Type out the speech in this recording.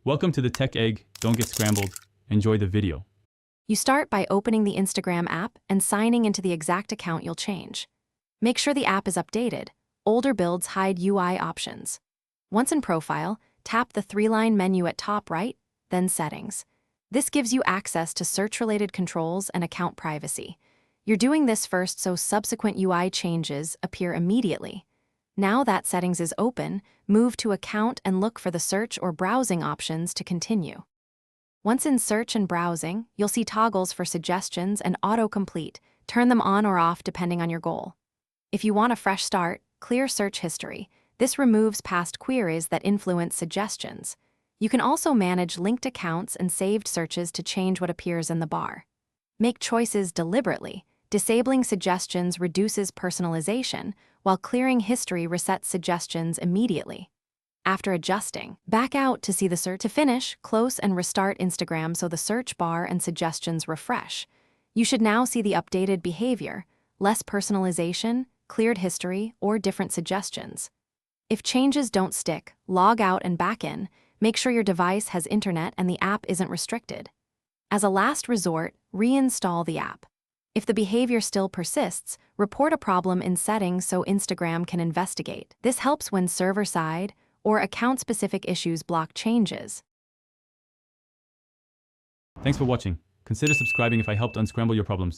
Welcome to the Tech Egg. Don't get scrambled. Enjoy the video. You start by opening the Instagram app and signing into the exact account you'll change. Make sure the app is updated. Older builds hide UI options. Once in Profile, tap the three-line menu at top right, then Settings. This gives you access to search-related controls and account privacy. You're doing this first so subsequent UI changes appear immediately. Now that settings is open, move to Account and look for the search or browsing options to continue. Once in search and browsing, you'll see toggles for suggestions and autocomplete. Turn them on or off depending on your goal. If you want a fresh start, clear search history. This removes past queries that influence suggestions. You can also manage linked accounts and saved searches to change what appears in the bar. Make choices deliberately. Disabling suggestions reduces personalization, while clearing history resets suggestions immediately. After adjusting, back out to see the search. To finish, close and restart Instagram so the search bar and suggestions refresh. You should now see the updated behavior, less personalization, cleared history, or different suggestions. If changes don't stick, log out and back in. Make sure your device has internet and the app isn't restricted. As a last resort, reinstall the app. If the behavior still persists, report a problem in settings so Instagram can investigate. This helps when server-side or account-specific issues block changes. Thanks for watching. Consider subscribing if I helped unscramble your problems.